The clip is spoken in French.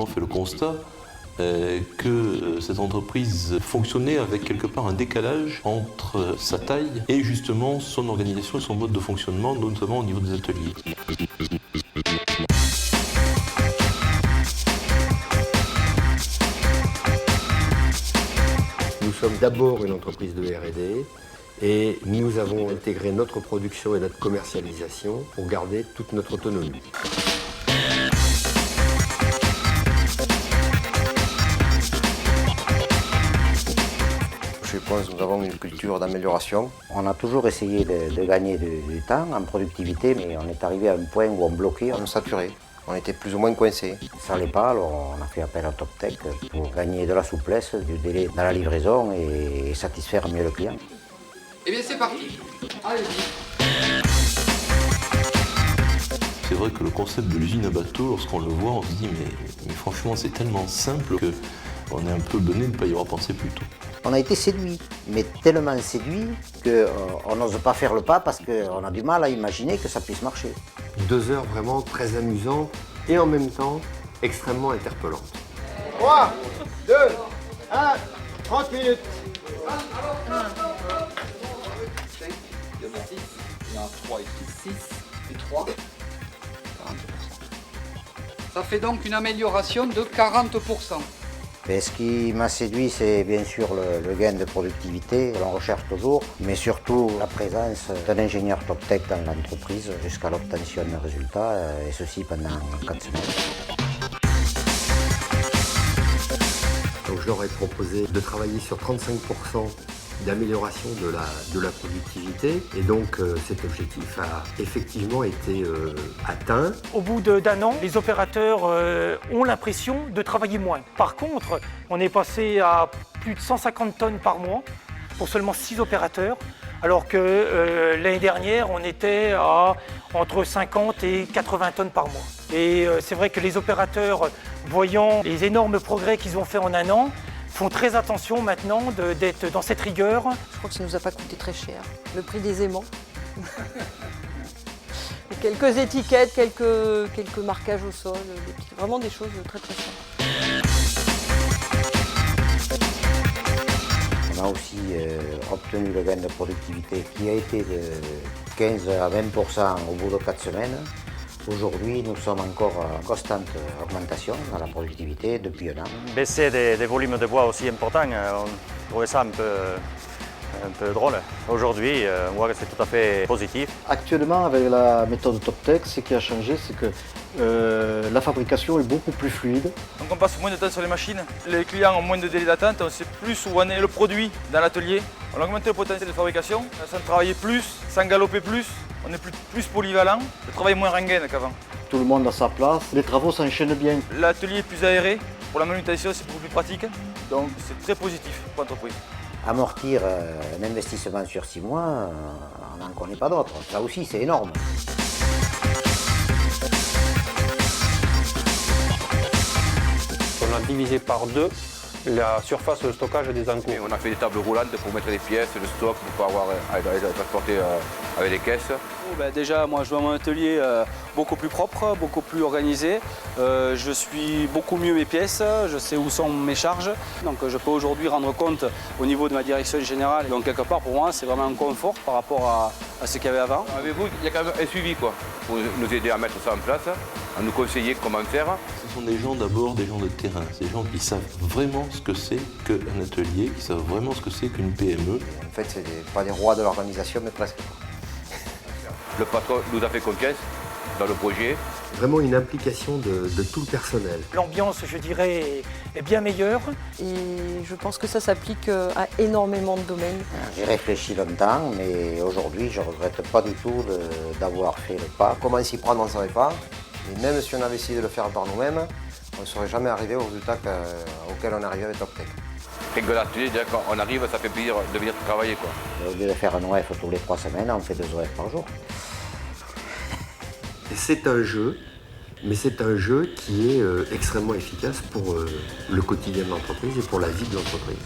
vraiment fait le constat que cette entreprise fonctionnait avec quelque part un décalage entre sa taille et justement son organisation et son mode de fonctionnement, notamment au niveau des ateliers. Nous sommes d'abord une entreprise de R&D et nous avons intégré notre production et notre commercialisation pour garder toute notre autonomie. Je pense que nous avons une culture d'amélioration. On a toujours essayé de gagner du temps en productivité, mais on est arrivé à un point où on bloquait. On saturait, on était plus ou moins coincés. Ça n'allait pas, alors on a fait appel à TopTech pour gagner de la souplesse, du délai dans la livraison et satisfaire mieux le client. Eh bien c'est parti, allez-y. C'est vrai que le concept de l'usine à bateau, lorsqu'on le voit, on se dit mais franchement c'est tellement simple qu'on est un peu donné de ne pas y avoir pensé plus tôt. On a été séduit, mais tellement séduit qu'on n'ose pas faire le pas parce qu'on a du mal à imaginer que ça puisse marcher. 2 heures vraiment très amusantes et en même temps extrêmement interpellantes. 3, 2, 1, 30 minutes. Il y en a 3 ici, 6 et 3. 40%. Ça fait donc une amélioration de 40%. Et ce qui m'a séduit, c'est bien sûr le gain de productivité, que l'on recherche toujours, mais surtout la présence d'un ingénieur TopTech dans l'entreprise jusqu'à l'obtention de résultats, et ceci pendant 4 semaines. Donc je leur ai proposé de travailler sur 35% d'amélioration de la productivité et donc cet objectif a effectivement été atteint. Au bout d'un an, les opérateurs ont l'impression de travailler moins. Par contre, on est passé à plus de 150 tonnes par mois pour seulement 6 opérateurs, alors que l'année dernière, on était à entre 50 et 80 tonnes par mois. Et c'est vrai que les opérateurs, voyant les énormes progrès qu'ils ont fait en un an, font très attention maintenant d'être dans cette rigueur. Je crois que ça ne nous a pas coûté très cher. Le prix des aimants. Quelques étiquettes, quelques marquages au sol, vraiment des choses très très simples. On a aussi obtenu le gain de productivité qui a été de 15 à 20% au bout de 4 semaines. Aujourd'hui, nous sommes encore en constante augmentation dans la productivité depuis un an. Baisser des volumes de bois aussi importants, on trouvait ça un peu drôle. Aujourd'hui, on voit que c'est tout à fait positif. Actuellement, avec la méthode TopTech, ce qui a changé, c'est que la fabrication est beaucoup plus fluide. Donc on passe moins de temps sur les machines, les clients ont moins de délai d'attente, on sait plus où en est le produit dans l'atelier. On a augmenté le potentiel de fabrication, sans travailler plus, sans galoper plus, on est plus polyvalent, le travail est moins rengaine qu'avant. Tout le monde a sa place, les travaux s'enchaînent bien. L'atelier est plus aéré, pour la manutention c'est beaucoup plus pratique, donc c'est très positif pour l'entreprise. Amortir un investissement sur 6 mois, on n'en connaît pas d'autres. Ça aussi, c'est énorme. On a divisé par 2 la surface de stockage des enclos. On a fait des tables roulantes pour mettre les pièces, le stock, pour pouvoir les transporter avec les caisses. Déjà, moi, je vois mon atelier beaucoup plus propre, beaucoup plus organisé. Je suis beaucoup mieux mes pièces, je sais où sont mes charges. Donc, je peux aujourd'hui rendre compte au niveau de ma direction générale. Donc, quelque part, pour moi, c'est vraiment un confort par rapport à ce qu'il y avait avant. Avec vous, il y a quand même un suivi, quoi, pour nous aider à mettre ça en place, à nous conseiller comment faire. Ce sont des gens d'abord, des gens de terrain, des gens qui savent vraiment ce que c'est qu'un atelier, qui savent vraiment ce que c'est qu'une PME. En fait, c'est pas des rois de l'organisation, mais presque. Le patron nous a fait confiance dans le projet. Vraiment une implication de tout le personnel. L'ambiance, je dirais, est bien meilleure. Et je pense que ça s'applique à énormément de domaines. J'ai réfléchi longtemps, mais aujourd'hui, je ne regrette pas du tout d'avoir fait le pas. Comment s'y prendre, on ne savait pas. Et même si on avait essayé de le faire par nous-mêmes, on ne serait jamais arrivé au résultat auquel on est arrivé avec TopTech. Rien que l'atelier, déjà quand on arrive, ça fait plaisir de venir travailler, quoi. Au lieu de faire un OF tous les 3 semaines, on fait 2 OF par jour. C'est un jeu, mais c'est un jeu qui est extrêmement efficace pour le quotidien de l'entreprise et pour la vie de l'entreprise.